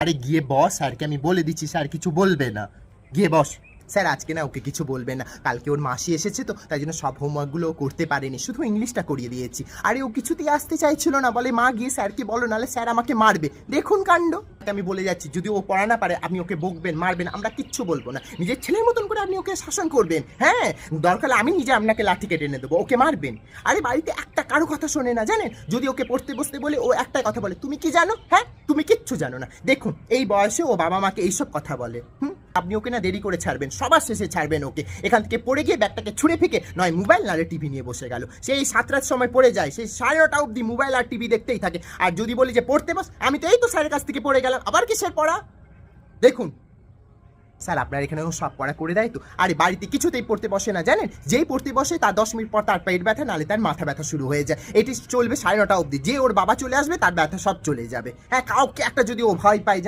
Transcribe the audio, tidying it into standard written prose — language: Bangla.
আরে গিয়ে বস, স্যারকে আমি বলে দিচ্ছি, স্যার কিছু বলবে না, গিয়ে বস। স্যার আজকে না ওকে কিছু বলবে না, কালকে ওর মাসি এসেছে তো তাই জন্য সব হোমওয়ার্কগুলো ও করতে পারেনি, শুধু ইংলিশটা করিয়ে দিয়েছি। আরে ও কিছুতেই আসতে চাইছিল না, বলে মা গিয়ে স্যারকে বলো নাহলে স্যার আমাকে মারবে। দেখুন কাণ্ড। আমি বলে যাচ্ছি যদি ও পড়া না পারে আপনি ওকে বকবেন, মারবেন, আমরা কিচ্ছু বলবো না, নিজের ছেলের মতন করে আপনি ওকে শাসন করবেন। হ্যাঁ, দরকার হলে আমি নিজে আপনাকে লাঠি কেটে এনে দেবো, ওকে মারবেন। আরে বাড়িতে একটা কারো কথা শোনে না জানেন, যদি ওকে পড়তে বসতে বলে ও একটাই কথা বলে, তুমি কি জানো? হ্যাঁ, তুমি কিচ্ছু জানো না। দেখুন এই বয়সে ও বাবা মাকে এইসব কথা বলে। আপনি ওকে না দেরি করে ছাড়বেন, সবার শেষে ছাড়বেন ওকে। এখান থেকে পড়ে গিয়ে ব্যাগটাকে ছুঁড়ে ফেঁকে নয় মোবাইল নাহলে টিভি নিয়ে বসে গেল, সেই 7টার সময় পড়ে যায়, সেই 9:30 অবধি মোবাইল আর টিভি দেখতেই থাকে। আর যদি বলি যে পড়তে বস, আমি তো এই তো স্যারের কাছ থেকে পড়ে গেলাম, আবার কিসের পড়া? দেখুন স্যার আপনার এখানে সব পড়া করে দেয় তো, আরে বাড়িতে কিছুতেই পড়তে বসে না জানেন, যেই পড়তে বসে তার 10 মিনিট পর তার পেট ব্যথা নালে তার মাথা ব্যথা শুরু হয়ে যায়। এটি চলবে 9:30 অবধি, যে ওর বাবা চলে আসবে তার ব্যথা সব চলে যাবে। হ্যাঁ, কাউকে একটা যদি ও ভয় পায় যায়